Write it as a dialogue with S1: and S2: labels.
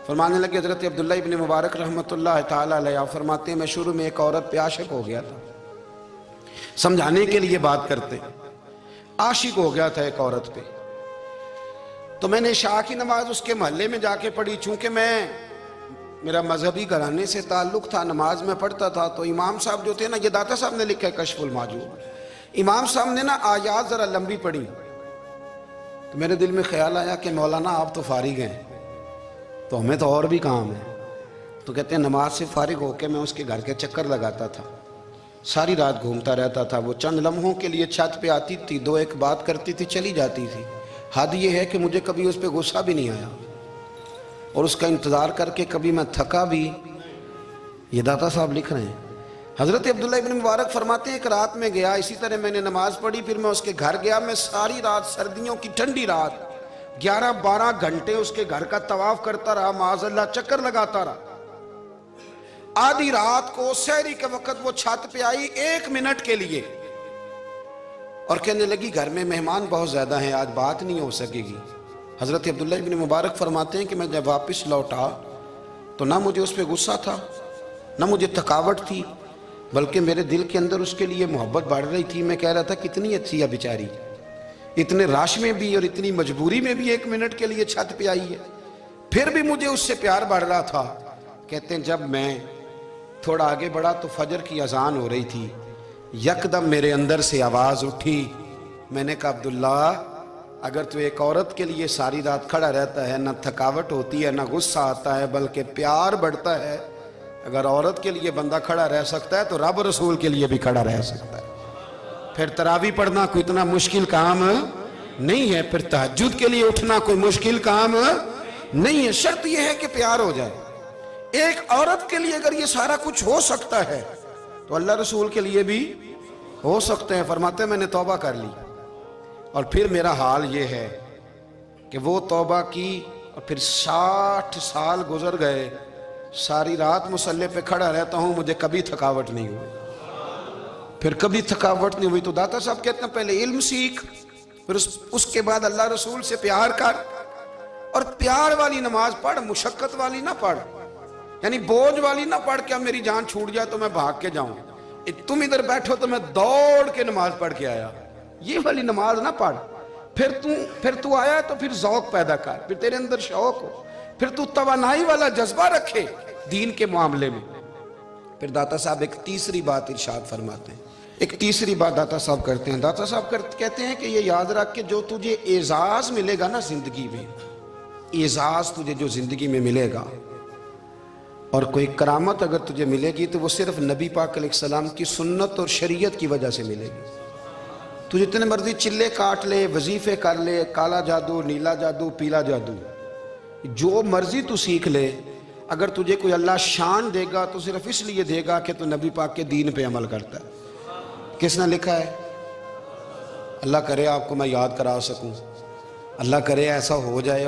S1: فرمانے لگے حضرت عبداللہ ابن مبارک رحمۃ اللہ تعالی علیہ فرماتے ہیں میں شروع میں ایک عورت پہ عاشق ہو گیا تھا، سمجھانے کے لیے بات کرتے، عاشق ہو گیا تھا ایک عورت پہ، تو میں نے عشاء کی نماز اس کے محلے میں جا کے پڑھی۔ چونکہ میرا مذہبی گھرانے سے تعلق تھا، نماز میں پڑھتا تھا، تو امام صاحب جو تھے نا، یہ داتا صاحب نے لکھا ہے کشف المحجوب، امام صاحب نے نا آیات ذرا لمبی پڑھی، تو میرے دل میں خیال آیا کہ مولانا آپ تو فارغ ہیں، تو ہمیں تو اور بھی کام ہے۔ تو کہتے ہیں نماز سے فارغ ہو کے میں اس کے گھر کے چکر لگاتا تھا، ساری رات گھومتا رہتا تھا، وہ چند لمحوں کے لیے چھت پہ آتی تھی، دو ایک بات کرتی تھی، چلی جاتی تھی۔ حد یہ ہے کہ مجھے کبھی اس پہ غصہ بھی نہیں آیا، اور اس کا انتظار کر کے کبھی میں تھکا بھی۔ یہ داتا صاحب لکھ رہے ہیں۔ حضرت عبداللہ ابن مبارک فرماتے ہیں ایک رات میں گیا، اسی طرح میں نے نماز پڑھی، پھر میں اس کے گھر گیا، میں ساری رات، سردیوں کی ٹھنڈی رات، 11-12 گھنٹے اس کے گھر کا طواف کرتا رہا، معاذ اللہ چکر لگاتا رہا۔ آدھی رات کو سحری کے وقت وہ چھت پہ آئی 1 منٹ کے لیے، اور کہنے لگی گھر میں مہمان بہت زیادہ ہیں، آج بات نہیں ہو سکے گی۔ حضرت عبداللہ ابن مبارک فرماتے ہیں کہ میں جب واپس لوٹا تو نہ مجھے اس پہ غصہ تھا، نہ مجھے تھکاوٹ تھی، بلکہ میرے دل کے اندر اس کے لیے محبت بڑھ رہی تھی۔ میں کہہ رہا تھا کتنی اچھی ہے بیچاری، اتنے راش میں بھی اور اتنی مجبوری میں بھی 1 منٹ کے لیے چھت پہ آئی ہے، پھر بھی مجھے اس سے پیار بڑھ رہا تھا۔ کہتے ہیں جب میں تھوڑا آگے بڑھا تو فجر کی اذان ہو رہی تھی، یکدم میرے اندر سے آواز اٹھی، میں نے کہا عبداللہ اگر تو ایک عورت کے لیے ساری رات کھڑا رہتا ہے، نہ تھکاوٹ ہوتی ہے، نہ غصہ آتا ہے، بلکہ پیار بڑھتا ہے، اگر عورت کے لیے بندہ کھڑا رہ سکتا ہے تو رب رسول کے لیے بھی کھڑا رہ سکتا ہے۔ پھر تراویح پڑھنا کوئی اتنا مشکل کام نہیں ہے، پھر تہجد کے لیے اٹھنا کوئی مشکل کام نہیں ہے، شرط یہ ہے کہ پیار ہو جائے۔ ایک عورت کے لیے اگر یہ سارا کچھ ہو سکتا ہے تو اللہ رسول کے لیے بھی ہو سکتے ہیں۔ فرماتے ہیں میں نے توبہ کر لی، اور پھر میرا حال یہ ہے کہ وہ توبہ کی اور پھر 60 سال گزر گئے، ساری رات مصلی پہ کھڑا رہتا ہوں، مجھے کبھی تھکاوٹ نہیں ہوئی، پھر کبھی تھکاوٹ نہیں ہوئی۔ تو داتا صاحب کہتے ہیں پہلے علم سیکھ، پھر اس کے بعد اللہ رسول سے پیار کر، اور پیار والی نماز پڑھ، مشقت والی نہ پڑھ، یعنی بوجھ والی نہ پڑھ کہ اب میری جان چھوٹ جائے تو میں بھاگ کے جاؤں، تم ادھر بیٹھو تو میں دوڑ کے نماز پڑھ کے آیا، یہ والی نماز نہ پڑھ۔ پھر تو آیا تو پھر ذوق پیدا کر، پھر تیرے اندر شوق ہو، پھر تو توانائی والا جذبہ رکھے دین کے معاملے میں۔ پھر داتا صاحب ایک تیسری بات ارشاد فرماتے ہیں، ایک تیسری بات داتا صاحب کرتے ہیں۔ داتا صاحب کہتے ہیں کہ یہ یاد رکھ کہ جو تجھے اعزاز ملے گا نا زندگی میں، اعزاز تجھے جو زندگی میں ملے گا، اور کوئی کرامت اگر تجھے ملے گی تو وہ صرف نبی پاک علیہ السلام کی سنت اور شریعت کی وجہ سے ملے گی۔ تو جتنے مرضی چلے کاٹ لے، وظیفے کر لے، کالا جادو، نیلا جادو، پیلا جادو، جو مرضی تو سیکھ لے، اگر تجھے کوئی اللہ شان دے گا تو صرف اس لیے دے گا کہ تو نبی پاک کے دین پہ عمل کرتا ہے۔ کس نے لکھا ہے؟ اللہ کرے آپ کو میں یاد کرا سکوں، اللہ کرے ایسا ہو جائے۔